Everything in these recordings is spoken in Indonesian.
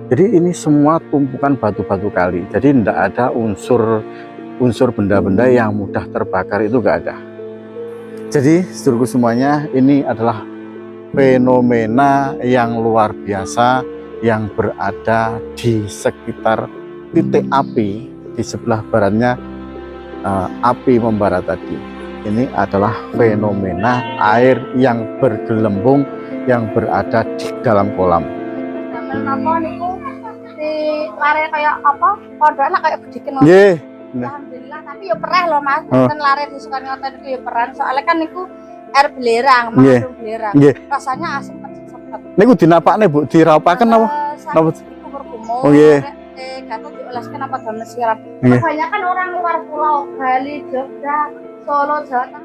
Jadi ini semua tumpukan batu-batu kali. Jadi tidak ada unsur benda-benda yang mudah terbakar, itu nggak ada. Jadi seluruh semuanya ini adalah fenomena yang luar biasa yang berada di sekitar titik api di sebelah baratnya api membara tadi. Ini adalah fenomena air yang bergelembung yang berada di dalam kolam. Apa niku di lare kayak apa? Kodoknya kayak bedikin. Nggih. Alhamdulillah, tapi ya perih loh Mas. Kan lare disukan ngoten niku ya peran. Soalnya kan niku air belerang, mengandung belerang. Rasanya asam pedes sepet. Niku dinapakne Bu, diraupaken napa? Napa? Kumur-kumur. Oh nggih. Gatot dioleskan apa games siram. Kebanyakan orang luar pulau, Bali, Jogja, Solo, Jawa Tengah.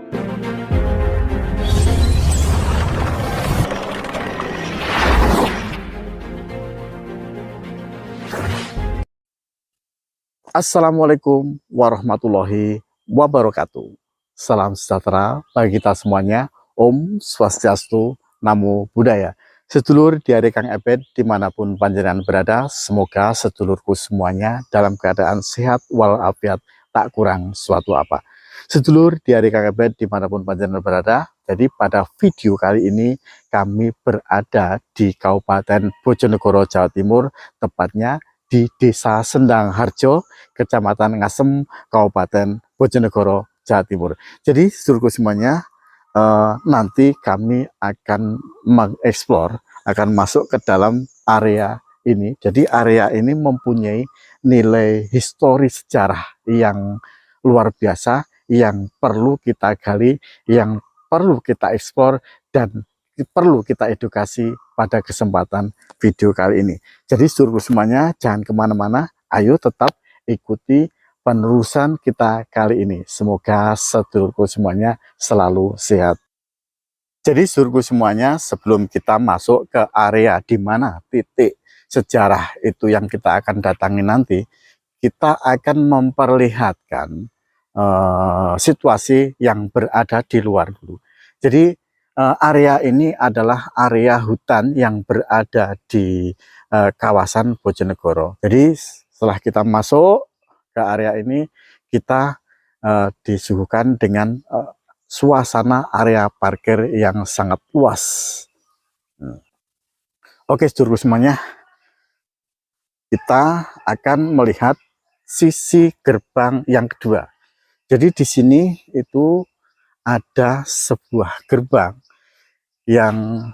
Assalamualaikum warahmatullahi wabarakatuh. Salam sejahtera bagi kita semuanya. Om Swastiastu, Namo Buddhaya. Sedulur di hari Kang Ebed dimanapun panjenengan berada, semoga sedulurku semuanya dalam keadaan sehat walafiat, tak kurang suatu apa. Sedulur di hari Kang Ebed dimanapun panjenengan berada, jadi pada video kali ini kami berada di Kabupaten Bojonegoro, Jawa Timur, tepatnya di Desa Sendang Harjo, Kecamatan Ngasem, Kabupaten Bojonegoro, Jawa Timur. Jadi sedulurku semuanya, nanti kami akan mengeksplor, akan masuk ke dalam area ini. Jadi area ini mempunyai nilai histori sejarah yang luar biasa, yang perlu kita gali, yang perlu kita eksplor, dan perlu kita edukasi pada kesempatan video kali ini. Jadi sedulurku semuanya jangan kemana-mana, ayo tetap ikuti penerusan kita kali ini. Semoga sedulurku semuanya selalu sehat. Jadi sedulurku semuanya, sebelum kita masuk ke area di mana titik sejarah itu yang kita akan datangi nanti, kita akan memperlihatkan situasi yang berada di luar dulu. Jadi area ini adalah area hutan yang berada di kawasan Bojonegoro. Jadi setelah kita masuk ke area ini, kita disuguhkan dengan suasana area parkir yang sangat luas. Oke, sedulurku semuanya, kita akan melihat sisi gerbang yang kedua. Jadi di sini itu ada sebuah gerbang yang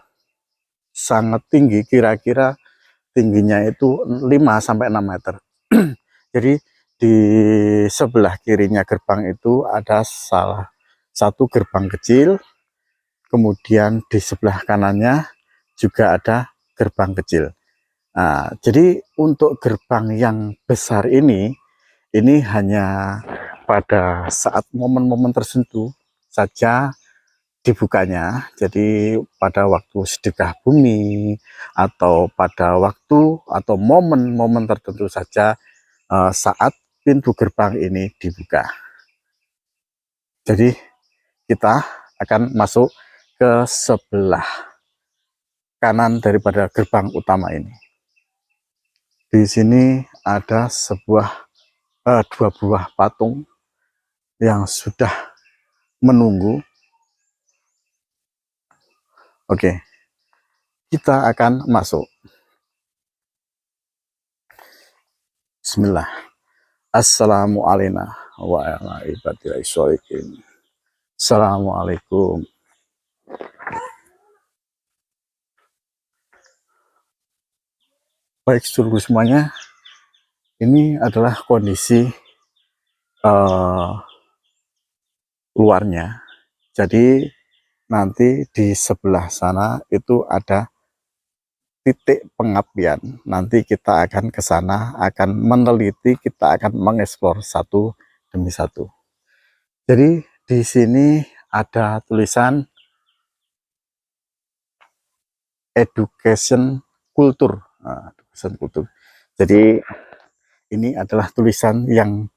sangat tinggi, kira-kira tingginya itu 5-6 meter. Jadi di sebelah kirinya gerbang itu ada salah satu gerbang kecil, kemudian di sebelah kanannya juga ada gerbang kecil. Nah, jadi untuk gerbang yang besar ini hanya pada saat momen-momen tertentu saja dibukanya. Jadi pada waktu sedekah bumi atau pada waktu atau momen-momen tertentu saja saat pintu gerbang ini dibuka. Jadi kita akan masuk ke sebelah kanan daripada gerbang utama ini. Di sini ada dua buah patung yang sudah menunggu. Oke, kita akan masuk. Bismillah. Assalamualaikum warahmatullahi wabarakatuh. Assalamualaikum. Baik sedulurku semuanya, ini adalah kondisi luarnya. Jadi nanti di sebelah sana itu ada titik pengapian. Nanti kita akan ke sana, akan meneliti, kita akan mengeksplor satu demi satu. Jadi di sini ada tulisan education kultur. Nah, education kultur. Jadi ini adalah tulisan yang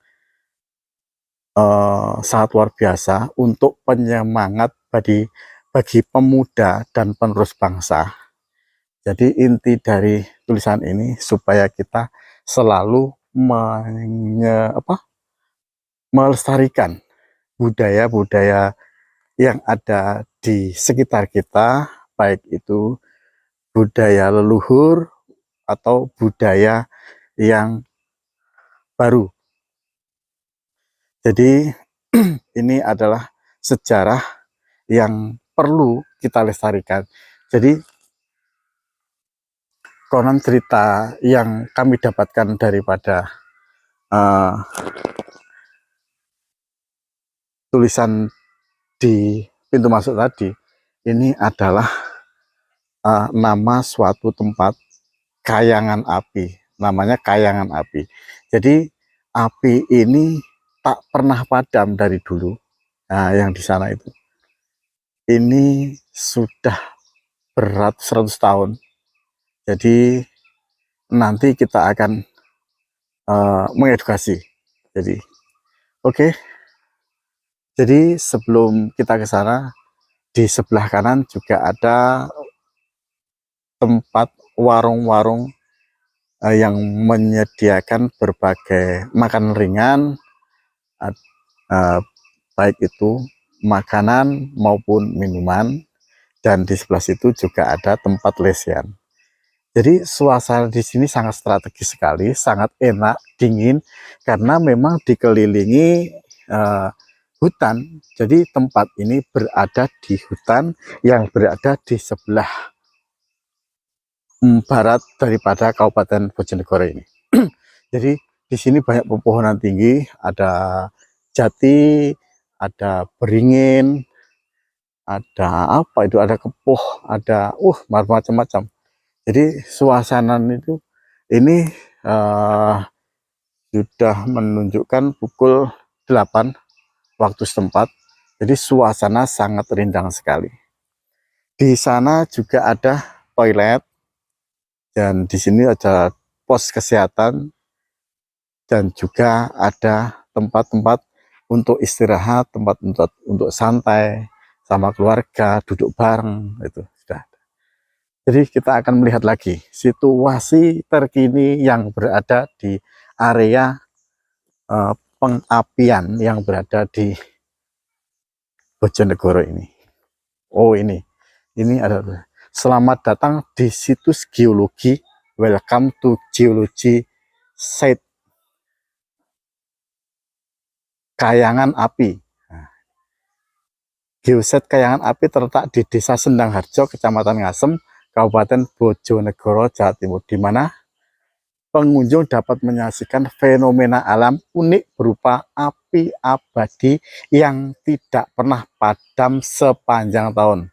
sangat luar biasa untuk penyemangat bagi pemuda dan penerus bangsa Jadi inti dari tulisan ini supaya kita selalu melestarikan budaya-budaya yang ada di sekitar kita, baik itu budaya leluhur atau budaya yang baru. Jadi ini adalah sejarah yang perlu kita lestarikan. Jadi konon cerita yang kami dapatkan daripada tulisan di pintu masuk tadi, ini adalah nama suatu tempat kayangan api, namanya kayangan api. Jadi api ini tak pernah padam dari dulu. Nah, yang di sana itu, ini sudah beratus-ratus tahun. Jadi nanti kita akan mengedukasi. Jadi, oke. Jadi sebelum kita ke sana, di sebelah kanan juga ada tempat warung-warung yang menyediakan berbagai makanan ringan, baik itu makanan maupun minuman, dan di sebelah situ juga ada tempat lesian. Jadi suasana di sini sangat strategis sekali, sangat enak, dingin, karena memang dikelilingi hutan. Jadi tempat ini berada di hutan yang berada di sebelah barat daripada Kabupaten Bojonegoro ini. Jadi di sini banyak pepohonan tinggi, ada jati, ada beringin, ada apa itu, ada kepuh, ada macam-macam. Jadi suasana itu ini sudah menunjukkan pukul 8 waktu setempat. Jadi suasana sangat rindang sekali. Di sana juga ada toilet, dan di sini ada pos kesehatan, dan juga ada tempat-tempat untuk istirahat, tempat untuk santai sama keluarga, duduk bareng, itu sudah. Jadi kita akan melihat lagi situasi terkini yang berada di area pengapian yang berada di Bojonegoro ini. Oh, ini adalah selamat datang di situs geologi. Welcome to geology site Kayangan Api. Nah, geoset Kayangan Api terletak di Desa Sendang Harjo, Kecamatan Ngasem, Kabupaten Bojonegoro, Jawa Timur, di mana pengunjung dapat menyaksikan fenomena alam unik berupa api abadi yang tidak pernah padam sepanjang tahun.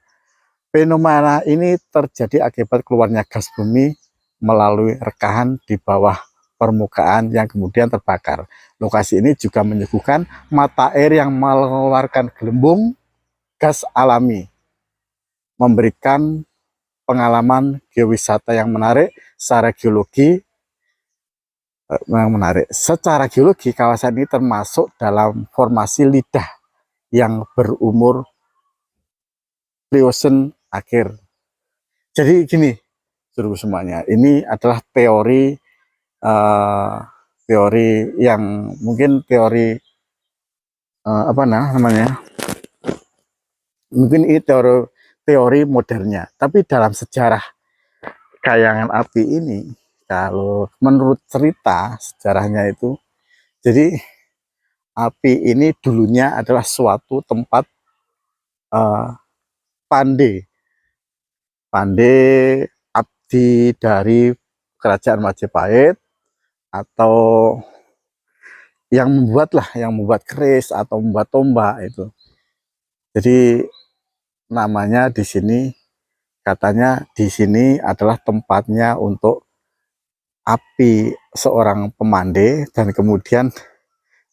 Fenomena ini terjadi akibat keluarnya gas bumi melalui rekahan di bawah permukaan yang kemudian terbakar. Lokasi ini juga menyuguhkan mata air yang mengeluarkan gelembung gas alami, memberikan pengalaman geowisata yang menarik secara geologi. Secara geologi, kawasan ini termasuk dalam formasi lidah yang berumur Pliocene akhir. Jadi gini, seluruh semuanya, ini adalah teori yang mungkin teori apa namanya? Mungkin ini teori modernnya, tapi dalam sejarah Kayangan Api ini, kalau menurut cerita sejarahnya itu, jadi api ini dulunya adalah suatu tempat pandai abdi dari kerajaan Majapahit, atau yang membuat keris atau membuat tombak itu. Jadi namanya di sini, katanya di sini adalah tempatnya untuk api seorang pemandai, dan kemudian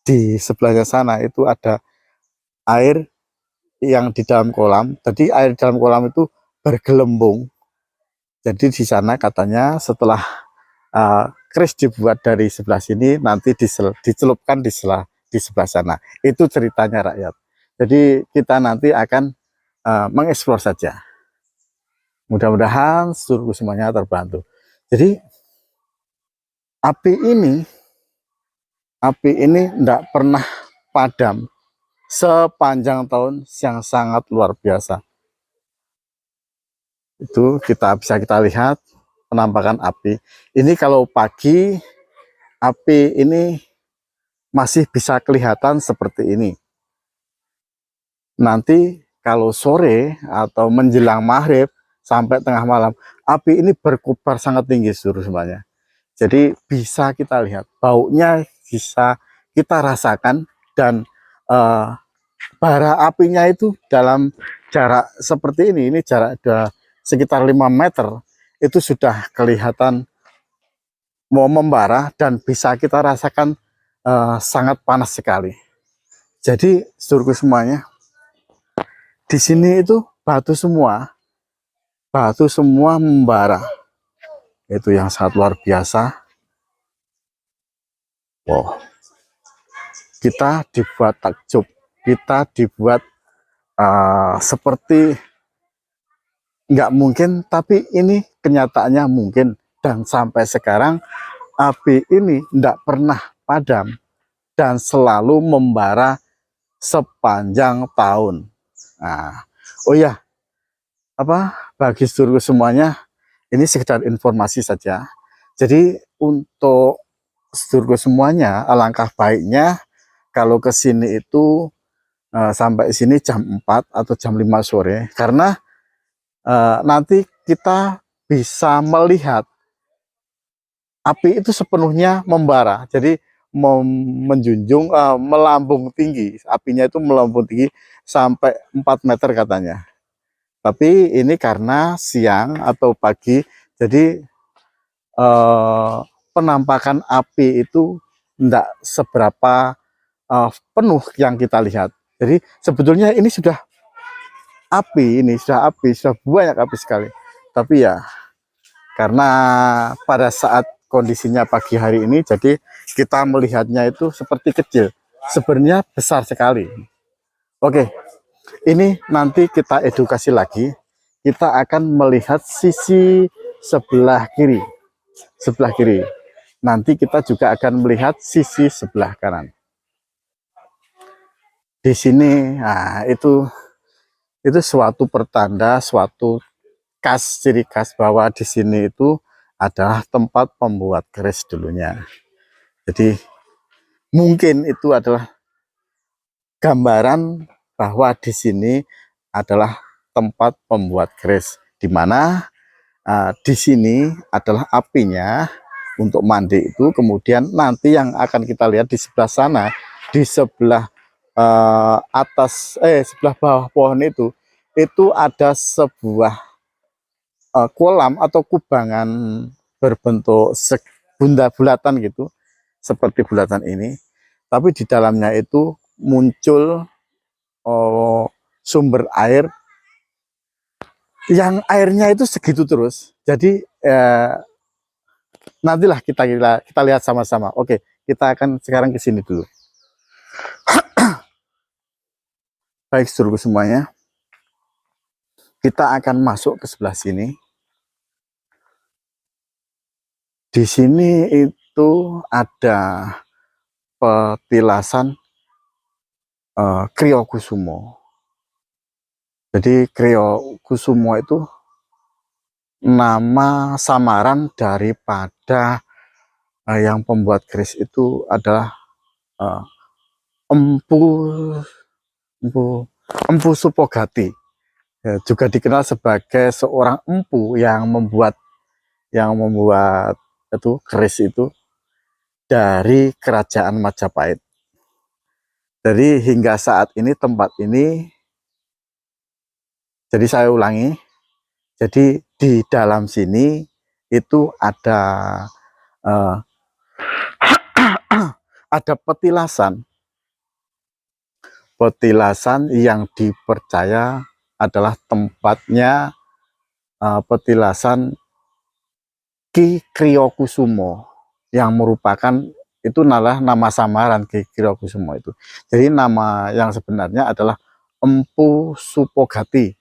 di sebelahnya sana itu ada air yang di dalam kolam. Jadi air di dalam kolam itu bergelembung. Jadi di sana katanya setelah keris dibuat dari sebelah sini, nanti dicelupkan di sebelah sana. Itu ceritanya, rakyat. Jadi kita nanti akan mengeksplor saja. Mudah-mudahan seluruh semuanya terbantu. Jadi api ini tidak pernah padam sepanjang tahun, yang sangat luar biasa. Itu bisa kita lihat penampakan api. Ini kalau pagi api ini masih bisa kelihatan seperti ini. Nanti kalau sore atau menjelang maghrib sampai tengah malam, api ini berkobar sangat tinggi seluruh semuanya. Jadi bisa kita lihat, baunya bisa kita rasakan, dan bara apinya itu dalam jarak seperti ini jarak sekitar 5 meter, itu sudah kelihatan mau membara dan bisa kita rasakan sangat panas sekali. Jadi seluruh semuanya, di sini itu batu semua membara. Itu yang sangat luar biasa. Wow. Kita dibuat takjub, kita dibuat seperti nggak mungkin, tapi ini kenyataannya mungkin. Dan sampai sekarang api ini tidak pernah padam dan selalu membara sepanjang tahun. Nah, oh ya, bagi seluruh semuanya, ini sekedar informasi saja. Jadi untuk seluruh semuanya, alangkah baiknya kalau ke sini itu sampai sini jam 4 atau jam 5 sore, karena nanti kita bisa melihat api itu sepenuhnya membara. Jadi menjunjung melambung tinggi, apinya itu melambung tinggi sampai 4 meter katanya. Tapi ini karena siang atau pagi, jadi penampakan api itu tidak seberapa penuh yang kita lihat. Jadi sebetulnya ini sudah banyak api sekali. Tapi ya karena pada saat kondisinya pagi hari ini, jadi kita melihatnya itu seperti kecil, sebenarnya besar sekali. Oke, ini nanti kita edukasi lagi. Kita akan melihat sisi sebelah kiri. Nanti kita juga akan melihat sisi sebelah kanan. Di sini, nah itu suatu pertanda, suatu ciri khas bahwa di sini itu adalah tempat pembuat keris dulunya. Jadi mungkin itu adalah gambaran bahwa di sini adalah tempat pembuat keris, di mana di sini adalah apinya untuk mandi itu. Kemudian nanti yang akan kita lihat di sebelah sana, di sebelah sebelah bawah pohon itu ada sebuah kolam atau kubangan berbentuk bulatan gitu, seperti bulatan ini. Tapi di dalamnya itu muncul sumber air, yang airnya itu segitu terus. Jadi nantilah kita lihat sama-sama. Oke, kita akan sekarang ke sini dulu. Baik seluruh semuanya, kita akan masuk ke sebelah sini. Di sini itu ada petilasan Kriyokusumo. Jadi Kriyokusumo itu nama samaran daripada yang pembuat keris itu adalah Empu Supogati. Ya, juga dikenal sebagai seorang empu yang membuat itu keris itu dari kerajaan Majapahit. Jadi hingga saat ini tempat ini, jadi saya ulangi, jadi di dalam sini itu ada ada petilasan yang dipercaya adalah tempatnya petilasan Ki Kriyokusumo, yang merupakan itu adalah nama samaran Ki Kriyokusumo itu. Jadi nama yang sebenarnya adalah Empu Supogati.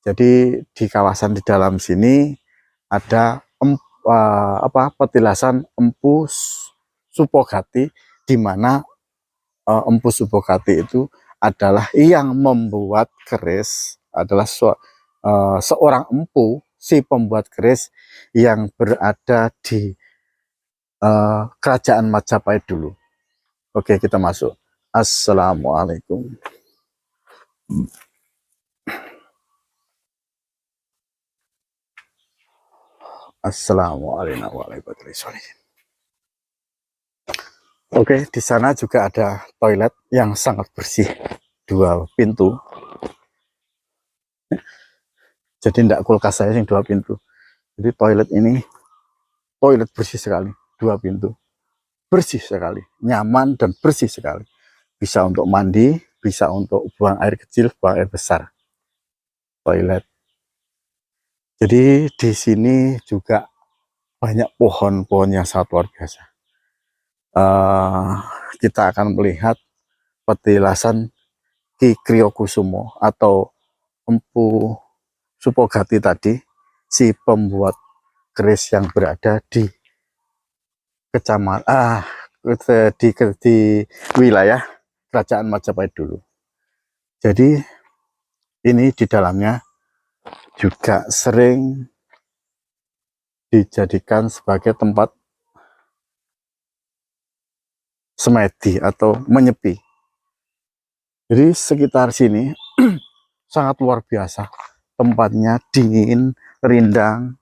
Jadi di kawasan di dalam sini ada petilasan Empu Supogati, di mana Empu Supogati itu adalah yang membuat keris, adalah seorang empu, si pembuat keris yang berada di kerajaan Majapahit dulu. Oke, kita masuk. Assalamualaikum. Assalamualaikum warahmatullahi wabarakatuh. Oke, di sana juga ada toilet yang sangat bersih, 2 pintu. Jadi tidak kulkas saya yang 2 pintu. Jadi toilet ini toilet bersih sekali, 2 pintu. Bersih sekali, nyaman dan bersih sekali. Bisa untuk mandi, bisa untuk buang air kecil, buang air besar. Toilet. Jadi di sini juga banyak pohon-pohon yang sangat luar biasa. Kita akan melihat petilasan Ki Kriyokusumo atau Empu Supogati tadi, si pembuat keris yang berada di kecamatan di wilayah kerajaan Majapahit dulu. Jadi ini di dalamnya juga sering dijadikan sebagai tempat semedi atau menyepi. Jadi sekitar sini sangat luar biasa, tempatnya dingin, rindang,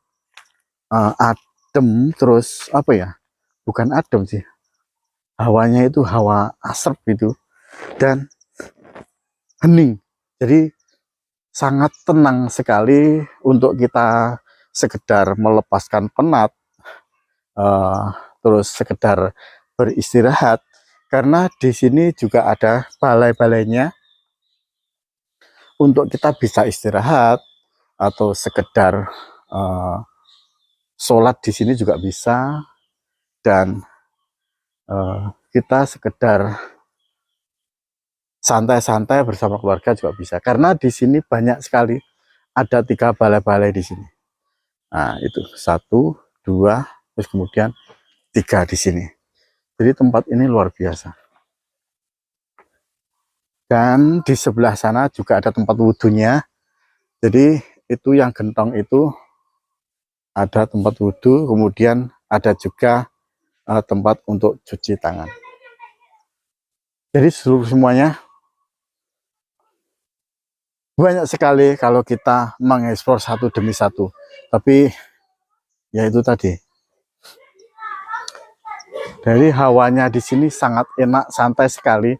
adem, terus apa ya, bukan adem sih, hawanya itu hawa asap gitu, dan hening. Jadi sangat tenang sekali untuk kita sekedar melepaskan penat, terus sekedar beristirahat, karena di sini juga ada balai-balainya untuk kita bisa istirahat atau sekedar sholat di sini juga bisa, dan kita sekedar santai-santai bersama keluarga juga bisa, karena di sini banyak sekali, ada 3 balai-balai di sini. Nah itu 1, 2, terus kemudian 3 di sini. Jadi tempat ini luar biasa. Dan di sebelah sana juga ada tempat wudhunya. Jadi itu yang gentong itu ada tempat wudhu, kemudian ada juga tempat untuk cuci tangan. Jadi semuanya banyak sekali kalau kita mengeksplor satu demi satu. Tapi ya itu tadi. Dari hawanya di sini sangat enak, santai sekali,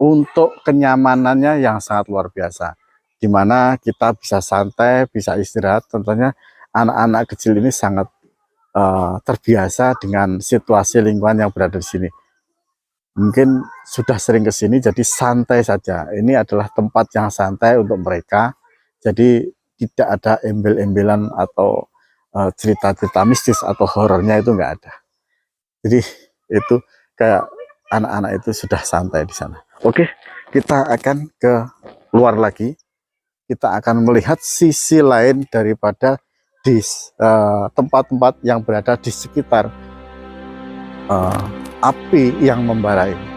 untuk kenyamanannya yang sangat luar biasa. Dimana kita bisa santai, bisa istirahat. Tentunya anak-anak kecil ini sangat terbiasa dengan situasi lingkungan yang berada di sini. Mungkin sudah sering ke sini, jadi santai saja. Ini adalah tempat yang santai untuk mereka. Jadi tidak ada embel-embelan atau cerita-cerita mistis atau horornya, itu enggak ada. Jadi itu kayak anak-anak itu sudah santai di sana. Oke, kita akan ke luar lagi. Kita akan melihat sisi lain daripada di tempat-tempat yang berada di sekitar api yang membara ini.